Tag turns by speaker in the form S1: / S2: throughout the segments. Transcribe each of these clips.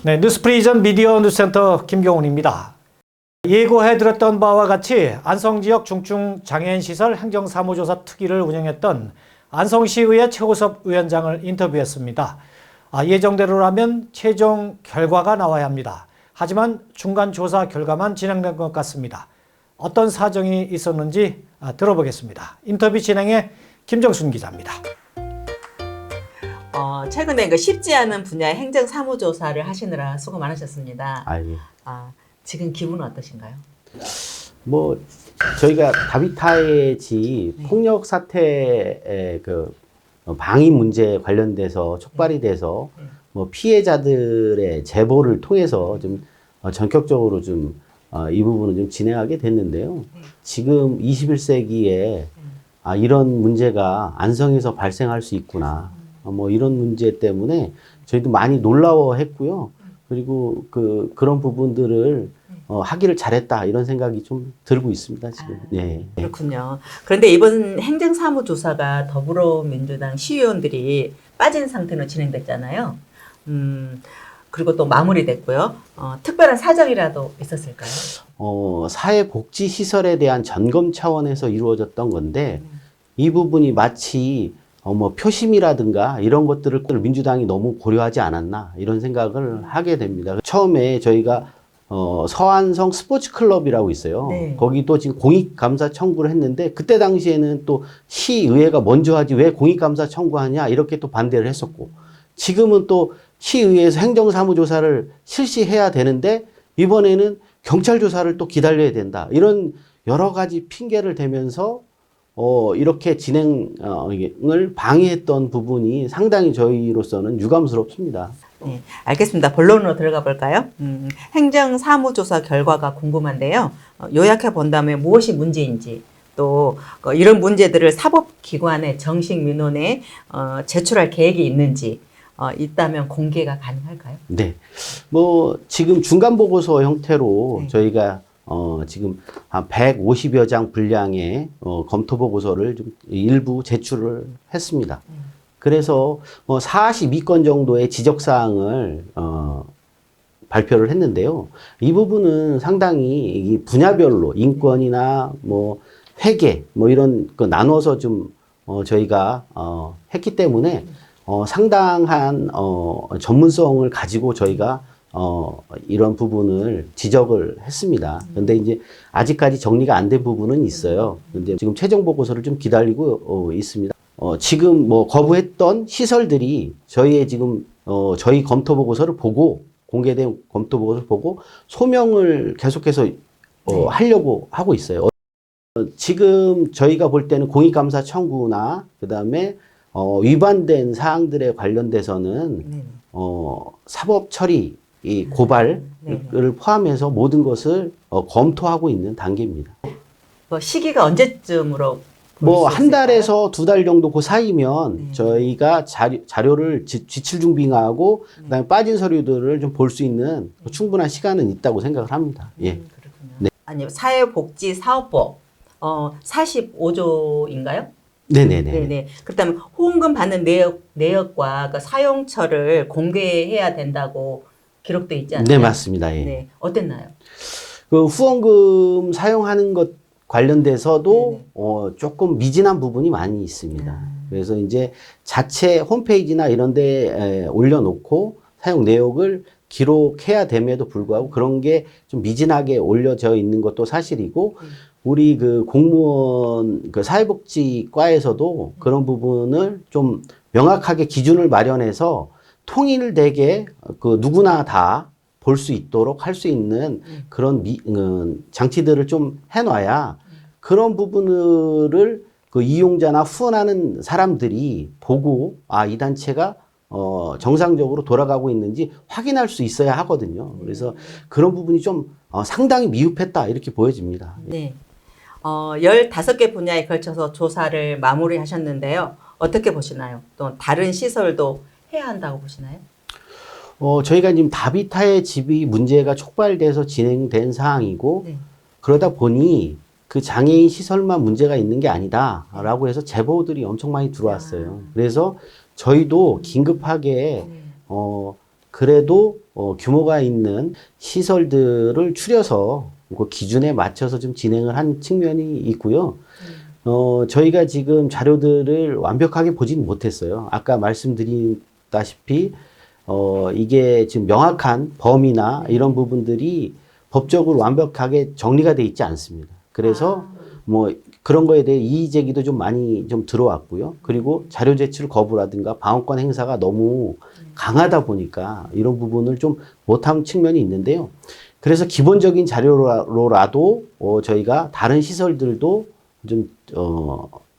S1: 네, 뉴스프리전 미디어 뉴스센터 김경훈입니다. 예고해드렸던 바와 같이 안성지역 중증장애인시설 행정사무조사 특위를 운영했던 안성시의회 최호섭 위원장을 인터뷰했습니다. 예정대로라면 최종 결과가 나와야 합니다. 하지만 중간 조사 결과만 진행된 것 같습니다. 어떤 사정이 있었는지 들어보겠습니다. 인터뷰 진행에 김정순 기자입니다.
S2: 최근에 그 쉽지 않은 분야의 행정사무조사를 하시느라 수고 많으셨습니다.
S3: 예.
S2: 지금 기분은 어떠신가요?
S3: 뭐 저희가 다비타의 지
S2: 네.
S3: 폭력 사태의 그 방위 문제 관련돼서 촉발이 돼서
S2: 네.
S3: 뭐 피해자들의 제보를 통해서 좀 전격적으로 좀 이 부분을 좀 진행하게 됐는데요.
S2: 네.
S3: 지금 21세기에 이런 문제가 안성에서 발생할 수 있구나. 뭐 이런 문제 때문에 저희도 많이 놀라워했고요. 그리고 그런 부분들을 하기를 잘했다 이런 생각이 좀 들고 있습니다 지금. 네.
S2: 그렇군요. 그런데 이번 행정사무조사가 더불어민주당 시의원들이 빠진 상태로 진행됐잖아요. 그리고 또 마무리됐고요. 특별한 사정이라도 있었을까요?
S3: 사회복지시설에 대한 점검 차원에서 이루어졌던 건데 이 부분이 마치 뭐 표심이라든가 이런 것들을 민주당이 너무 고려하지 않았나 이런 생각을 하게 됩니다. 처음에 저희가 서안성 스포츠클럽이라고 있어요.
S2: 네.
S3: 거기도 지금 공익감사 청구를 했는데 그때 당시에는 또 시의회가 먼저 하지 왜 공익감사 청구하냐 이렇게 또 반대를 했었고 지금은 또 시의회에서 행정사무조사를 실시해야 되는데 이번에는 경찰 조사를 또 기다려야 된다. 이런 여러 가지 핑계를 대면서 이렇게 진행을 방해했던 부분이 상당히 저희로서는 유감스럽습니다.
S2: 네, 알겠습니다. 본론으로 들어가 볼까요? 행정사무조사 결과가 궁금한데요. 요약해 본다면 무엇이 문제인지 또 이런 문제들을 사법기관의 정식 민원에 제출할 계획이 있는지 있다면 공개가 가능할까요?
S3: 네. 뭐 지금 중간보고서 형태로
S2: 네.
S3: 저희가 지금 한 150여 장 분량의 검토보고서를 좀 일부 제출을 했습니다. 그래서 42건 정도의 지적사항을 발표를 했는데요. 이 부분은 상당히 이 분야별로 인권이나 뭐 회계 뭐 이런 거 나눠서 좀 저희가 했기 때문에 상당한 전문성을 가지고 저희가 이런 부분을 지적을 했습니다. 그런데 이제 아직까지 정리가 안 된 부분은 있어요. 근데 지금 최종 보고서를 좀 기다리고 있습니다. 지금 뭐 거부했던 시설들이 저희의 지금 저희 검토 보고서를 보고 공개된 검토 보고서를 보고 소명을 계속해서 하려고 하고 있어요. 지금 저희가 볼 때는 공익감사 청구나 그다음에 위반된 사항들에 관련돼서는 사법 처리 이 고발을 포함해서 모든 것을 검토하고 있는 단계입니다.
S2: 시기가 언제쯤으로
S3: 뭐 한 달에서 두 달 정도 그 사이면 저희가 자료를 지칠 준비하고 그다음에 빠진 서류들을 좀 볼 수 있는 충분한 시간은 있다고 생각을 합니다. 예.
S2: 그렇군요.
S3: 네.
S2: 아니요, 사회복지사업법 45조인가요?
S3: 네네네.
S2: 네네. 그렇다면 후원금 받는 내역과 그 사용처를 공개해야 된다고 기록돼 있지 않나요?
S3: 네, 맞습니다. 예.
S2: 네, 어땠나요?
S3: 그 후원금 사용하는 것 관련돼서도 조금 미진한 부분이 많이 있습니다. 그래서 이제 자체 홈페이지나 이런 데 올려놓고 사용 내역을 기록해야 됨에도 불구하고 그런 게 좀 미진하게 올려져 있는 것도 사실이고 우리 그 공무원 그 사회복지과에서도 그런 부분을 좀 명확하게 기준을 마련해서 통일되게 그 누구나 다 볼 수 있도록 할 수 있는 그런 장치들을 좀 해놔야 그런 부분을 그 이용자나 후원하는 사람들이 보고 이 단체가 정상적으로 돌아가고 있는지 확인할 수 있어야 하거든요. 그래서 그런 부분이 좀 상당히 미흡했다 이렇게 보여집니다.
S2: 네. 15개 분야에 걸쳐서 조사를 마무리하셨는데요. 어떻게 보시나요? 또 다른 시설도 해야 한다고 보시나요?
S3: 저희가 지금 다비타의 집이 문제가 촉발돼서 진행된 사항이고 그러다 보니 그 장애인 시설만 문제가 있는 게 아니다라고 해서 제보들이 엄청 많이 들어왔어요. 그래서 저희도 긴급하게 그래도 규모가 있는 시설들을 추려서 그 기준에 맞춰서 좀 진행을 한 측면이 있고요. 저희가 지금 자료들을 완벽하게 보진 못했어요. 아까 말씀드렸다시피, 이게 지금 명확한 범위나 이런 부분들이 법적으로 완벽하게 정리가 돼 있지 않습니다. 그래서 뭐 그런 거에 대해 이의 제기도 좀 많이 좀 들어왔고요. 그리고 자료 제출 거부라든가 방어권 행사가 너무 강하다 보니까 이런 부분을 좀 못한 측면이 있는데요. 그래서 기본적인 자료로라도 저희가 다른 시설들도 좀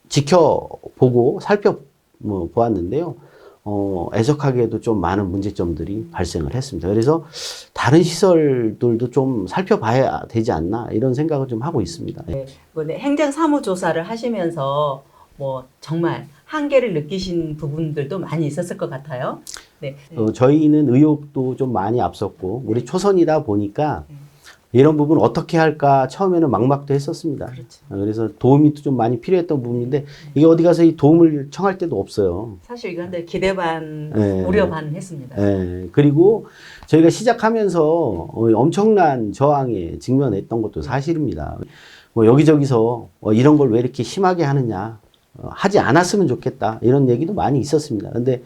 S3: 지켜보고 살펴보았는데요. 애석하게도 좀 많은 문제점들이 발생을 했습니다. 그래서 다른 시설들도 좀 살펴봐야 되지 않나 이런 생각을 좀 하고 있습니다.
S2: 네, 이번에 행정사무조사를 하시면서 뭐 정말 한계를 느끼신 부분들도 많이 있었을 것 같아요. 네.
S3: 저희는 의욕도 좀 많이 앞섰고 우리 초선이다 보니까 이런 부분 어떻게 할까 처음에는 막막도 했었습니다.
S2: 그렇죠.
S3: 그래서 도움이 좀 많이 필요했던 부분인데 이게 어디 가서 이 도움을 청할 때도 없어요.
S2: 사실 이건데 기대 반,
S3: 네.
S2: 우려 반 했습니다.
S3: 예, 그리고 저희가 시작하면서 엄청난 저항에 직면했던 것도 사실입니다. 뭐 여기저기서 이런 걸 왜 이렇게 심하게 하느냐, 하지 않았으면 좋겠다 이런 얘기도 많이 있었습니다. 근데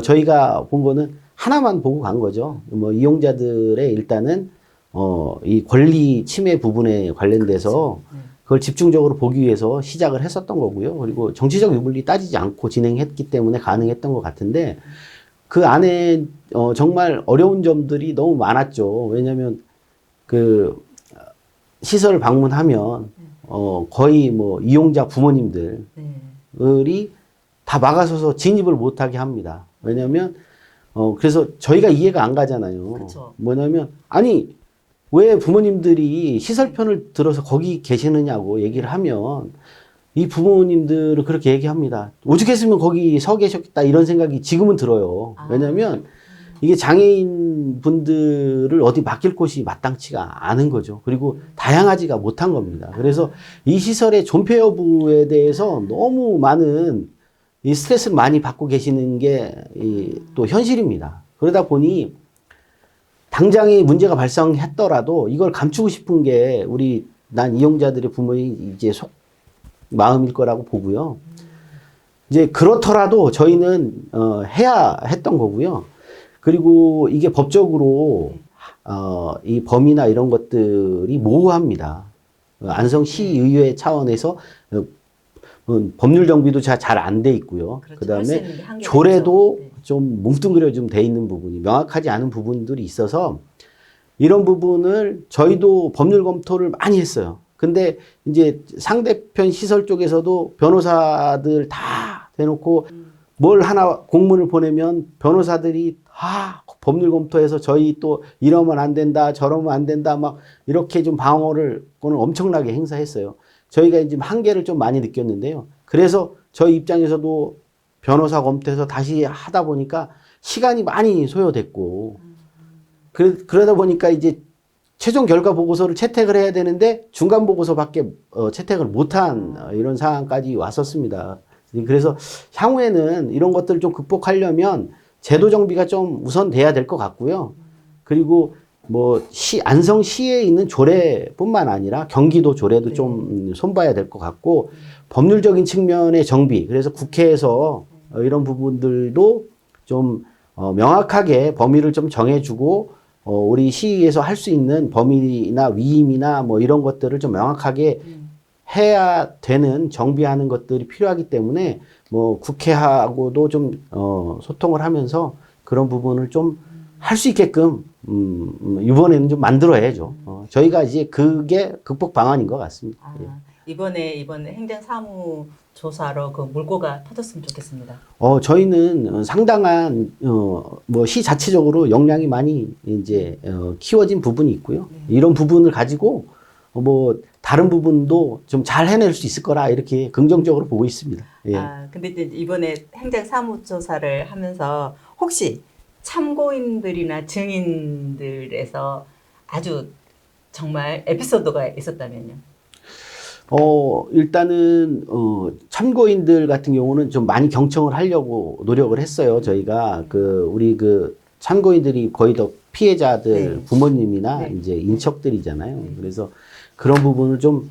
S3: 저희가 본 거는 하나만 보고 간 거죠. 뭐 이용자들의 일단은 이 권리 침해 부분에 관련돼서 그걸 집중적으로 보기 위해서 시작을 했었던 거고요. 그리고 정치적 유불리 따지지 않고 진행했기 때문에 가능했던 것 같은데 그 안에 정말 어려운 점들이 너무 많았죠. 왜냐하면 그 시설을 방문하면 거의 뭐 이용자 부모님들이 다 막아서서 진입을 못하게 합니다. 왜냐하면 그래서 저희가 이해가 안 가잖아요.
S2: 그렇죠.
S3: 뭐냐면 아니 왜 부모님들이 시설편을 들어서 거기 계시느냐고 얘기를 하면 이 부모님들은 그렇게 얘기합니다. 오죽했으면 거기 서 계셨겠다 이런 생각이 지금은 들어요. 왜냐하면 이게 장애인 분들을 어디 맡길 곳이 마땅치가 않은 거죠. 그리고 다양하지가 못한 겁니다. 그래서 이 시설의 존폐 여부에 대해서 너무 많은 이 스트레스를 많이 받고 계시는 게 또 현실입니다. 그러다 보니 당장에 문제가 발생했더라도 이걸 감추고 싶은 게 난 이용자들의 부모의 이제 마음일 거라고 보고요. 이제 그렇더라도 저희는 해야 했던 거고요. 그리고 이게 법적으로 이 범위나 이런 것들이 모호합니다. 안성시의회 차원에서 법률 정비도 잘 안 돼 있고요.
S2: 그렇죠.
S3: 그다음에 조례도 좀 뭉뚱그려 좀 돼 있는 부분이 명확하지 않은 부분들이 있어서 이런 부분을 저희도 법률 검토를 많이 했어요. 근데 이제 상대편 시설 쪽에서도 변호사들 다 대놓고 뭘 하나 공문을 보내면 변호사들이 다 법률 검토해서 저희 또 이러면 안 된다, 저러면 안 된다, 막 이렇게 좀 방어를 오늘 엄청나게 행사했어요. 저희가 이제 한계를 좀 많이 느꼈는데요. 그래서 저희 입장에서도 변호사 검토해서 다시 하다 보니까 시간이 많이 소요됐고, 그러다 보니까 이제 최종 결과 보고서를 채택을 해야 되는데 중간 보고서밖에 채택을 못한 이런 상황까지 왔었습니다. 그래서 향후에는 이런 것들을 좀 극복하려면 제도 정비가 좀 우선 돼야 될 것 같고요. 그리고 뭐 안성시에 있는 조례뿐만 아니라 경기도 조례도 좀 손봐야 될 것 같고 법률적인 측면의 정비, 그래서 국회에서 이런 부분들도 좀 명확하게 범위를 좀 정해주고 우리 시에서 할 수 있는 범위나 위임이나 뭐 이런 것들을 좀 명확하게 해야 되는 정비하는 것들이 필요하기 때문에 뭐 국회하고도 좀 소통을 하면서 그런 부분을 좀 할 수 있게끔 이번에는 좀 만들어야죠. 저희가 이제 그게 극복 방안인 것 같습니다.
S2: 이번에 행정사무조사로 그 물꼬가 터졌으면 좋겠습니다.
S3: 저희는 상당한 뭐 시 자체적으로 역량이 많이 이제 키워진 부분이 있고요. 이런 부분을 가지고 뭐 다른 부분도 좀 잘 해낼 수 있을 거라 이렇게 긍정적으로 보고 있습니다. 예.
S2: 근데 이제 이번에 행정사무조사를 하면서 혹시 참고인들이나 증인들에서 아주 정말 에피소드가 있었다면요?
S3: 일단은 참고인들 같은 경우는 좀 많이 경청을 하려고 노력을 했어요. 저희가 우리 참고인들이 거의 더 피해자들
S2: 네.
S3: 부모님이나
S2: 네.
S3: 이제 인척들이잖아요. 그래서 그런 부분을 좀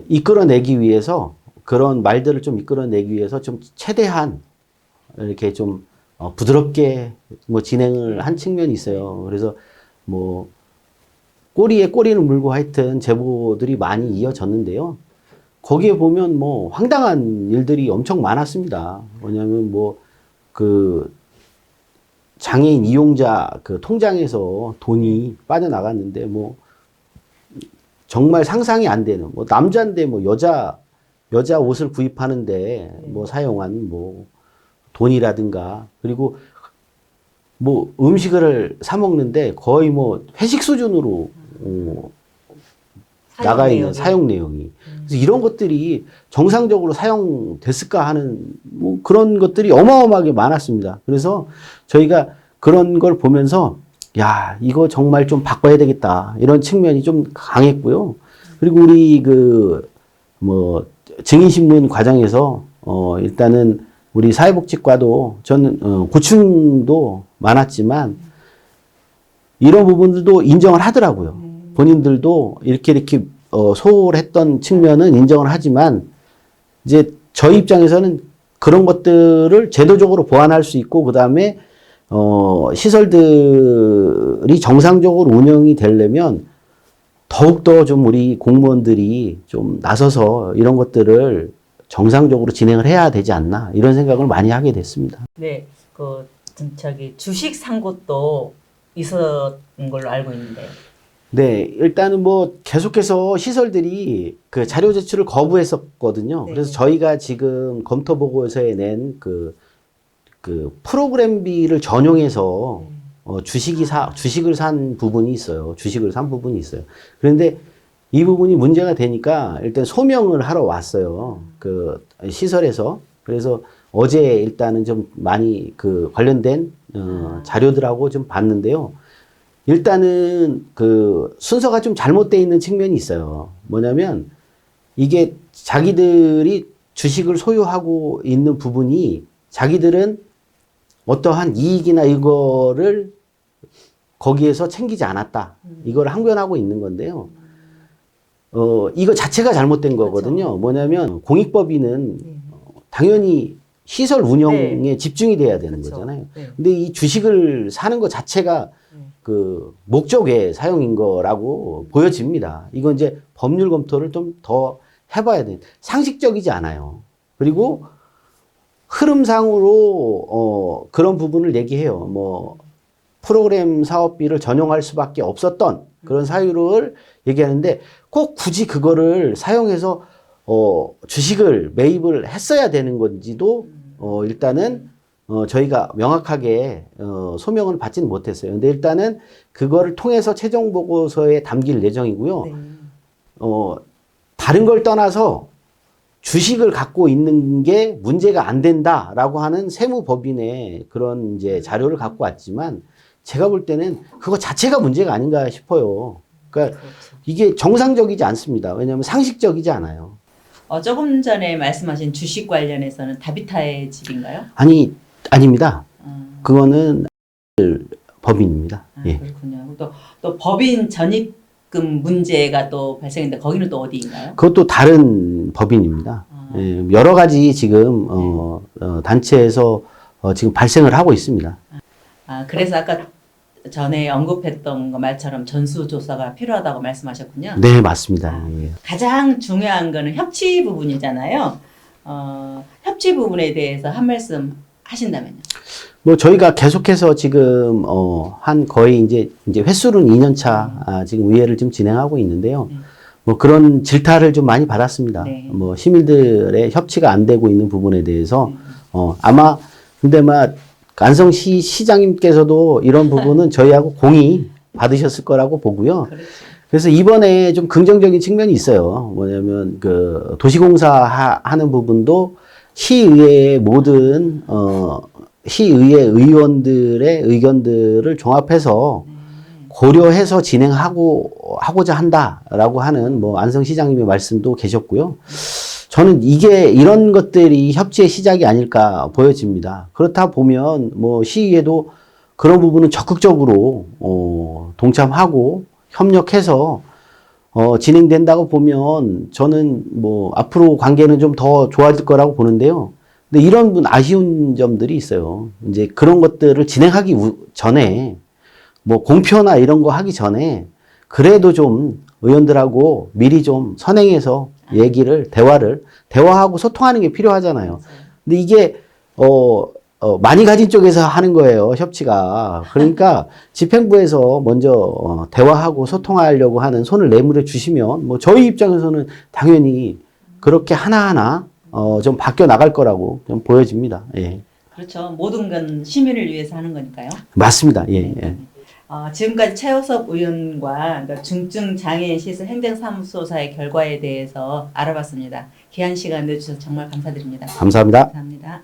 S3: 이끌어내기 위해서 그런 말들을 좀 이끌어내기 위해서 좀 최대한 이렇게 좀 부드럽게 뭐 진행을 한 측면이 있어요. 그래서 뭐 꼬리에 꼬리를 물고 하여튼 제보들이 많이 이어졌는데요. 거기에 보면 뭐 황당한 일들이 엄청 많았습니다. 뭐냐면 뭐 그 장애인 이용자 그 통장에서 돈이 빠져나갔는데 뭐 정말 상상이 안 되는 뭐 남자인데 뭐 여자 옷을 구입하는데 뭐 사용한 뭐 돈이라든가 그리고 뭐 음식을 사 먹는데 거의 뭐 회식 수준으로 나가 있는 사용 내용이. 그래서 이런 것들이 정상적으로 사용됐을까 하는 뭐 그런 것들이 어마어마하게 많았습니다. 그래서 저희가 그런 걸 보면서 야, 이거 정말 좀 바꿔야 되겠다. 이런 측면이 좀 강했고요. 그리고 우리 뭐 증인신문 과정에서 일단은 우리 사회복지과도 저는 고충도 많았지만 이런 부분들도 인정을 하더라고요. 본인들도 이렇게 소홀했던 측면은 인정을 하지만 이제 저희 입장에서는 그런 것들을 제도적으로 보완할 수 있고 그다음에 시설들이 정상적으로 운영이 되려면 더욱더 좀 우리 공무원들이 좀 나서서 이런 것들을 정상적으로 진행을 해야 되지 않나 이런 생각을 많이 하게 됐습니다.
S2: 네, 주식 산 것도 있었던 걸로 알고 있는데요.
S3: 네, 일단은 뭐 계속해서 시설들이 그 자료 제출을 거부했었거든요.
S2: 네.
S3: 그래서 저희가 지금 검토 보고서에 낸 그 프로그램비를 전용해서 주식을 산 부분이 있어요. 주식을 산 부분이 있어요. 그런데 이 부분이 문제가 되니까 일단 소명을 하러 왔어요. 그 시설에서. 그래서 어제 일단은 좀 많이 그 관련된 자료들하고 좀 봤는데요. 일단은 그 순서가 좀 잘못되어 있는 측면이 있어요. 뭐냐면 이게 자기들이 주식을 소유하고 있는 부분이 자기들은 어떠한 이익이나 이거를 거기에서 챙기지 않았다. 이걸 항변하고 있는 건데요. 이거 자체가 잘못된 거거든요.
S2: 그렇죠.
S3: 뭐냐면 공익법인은 당연히 시설 운영에
S2: 네.
S3: 집중이 돼야 되는
S2: 그렇죠.
S3: 거잖아요.
S2: 네.
S3: 근데 이 주식을 사는 것 자체가 그 목적의 사용인 거라고 보여집니다. 이건 이제 법률 검토를 좀 더 해봐야 돼. 상식적이지 않아요. 그리고 흐름상으로 그런 부분을 얘기해요. 뭐 프로그램 사업비를 전용할 수밖에 없었던 그런 사유를 얘기하는데 꼭 굳이 그거를 사용해서 주식을 매입을 했어야 되는 건지도 일단은 저희가 명확하게 소명을 받지는 못했어요. 근데 일단은 그거를 통해서 최종 보고서에 담길 예정이고요.
S2: 네.
S3: 다른 걸 떠나서 주식을 갖고 있는 게 문제가 안 된다라고 하는 세무법인의 그런 이제 자료를 갖고 왔지만 제가 볼 때는 그거 자체가 문제가 아닌가 싶어요. 그러니까
S2: 그렇죠.
S3: 이게 정상적이지 않습니다. 왜냐하면 상식적이지 않아요.
S2: 조금 전에 말씀하신 주식 관련해서는 다비타의 집인가요?
S3: 아닙니다. 그거는 법인입니다. 예.
S2: 그렇군요. 또 법인 전입금 문제가 또 발생했는데 거기는 또 어디인가요?
S3: 그것도 다른 법인입니다. 예, 여러 가지 지금 단체에서 지금 발생을 하고 있습니다.
S2: 그래서 아까 전에 언급했던 거 말처럼 전수조사가 필요하다고 말씀하셨군요.
S3: 네, 맞습니다. 예.
S2: 가장 중요한 거는 협치 부분이잖아요. 협치 부분에 대해서 한 말씀 하신다면요.
S3: 뭐 저희가 계속해서 지금 한 거의 이제 횟수는 2년차 지금 의회를 좀 진행하고 있는데요. 뭐 그런 질타를 좀 많이 받았습니다.
S2: 네.
S3: 뭐 시민들의 협치가 안 되고 있는 부분에 대해서 아마 근데 막 안성시 시장님께서도 이런 부분은 저희하고 공의 받으셨을 거라고 보고요.
S2: 그렇죠.
S3: 그래서 이번에 좀 긍정적인 측면이 있어요. 뭐냐면 그 도시공사 하는 부분도 시의회의 모든 시의회 의원들의 의견들을 종합해서 고려해서 진행하고자 한다라고 하는 뭐 안성시장님의 말씀도 계셨고요. 저는 이런 것들이 협치의 시작이 아닐까 보여집니다. 그렇다 보면 뭐 시의회도 그런 부분은 적극적으로 동참하고 협력해서 진행된다고 보면 저는 뭐 앞으로 관계는 좀 더 좋아질 거라고 보는데요. 근데 이런 아쉬운 점들이 있어요. 이제 그런 것들을 진행하기 전에 뭐 공표나 이런 거 하기 전에 그래도 좀 의원들하고 미리 좀 선행해서 대화하고 소통하는 게 필요하잖아요. 근데 이게 많이 가진 쪽에서 하는 거예요, 협치가. 그러니까 집행부에서 먼저 대화하고 소통하려고 하는 손을 내밀어 주시면 뭐 저희 입장에서는 당연히 그렇게 하나하나 좀 바뀌어 나갈 거라고 좀 보여집니다. 예.
S2: 그렇죠. 모든 건 시민을 위해서 하는 거니까요.
S3: 맞습니다. 예. 예.
S2: 지금까지 최호섭 의원과 그러니까 중증 장애인 시설 행정사무소사의 결과에 대해서 알아봤습니다. 귀한 시간 내주셔서 정말 감사드립니다.
S3: 감사합니다.
S2: 감사합니다.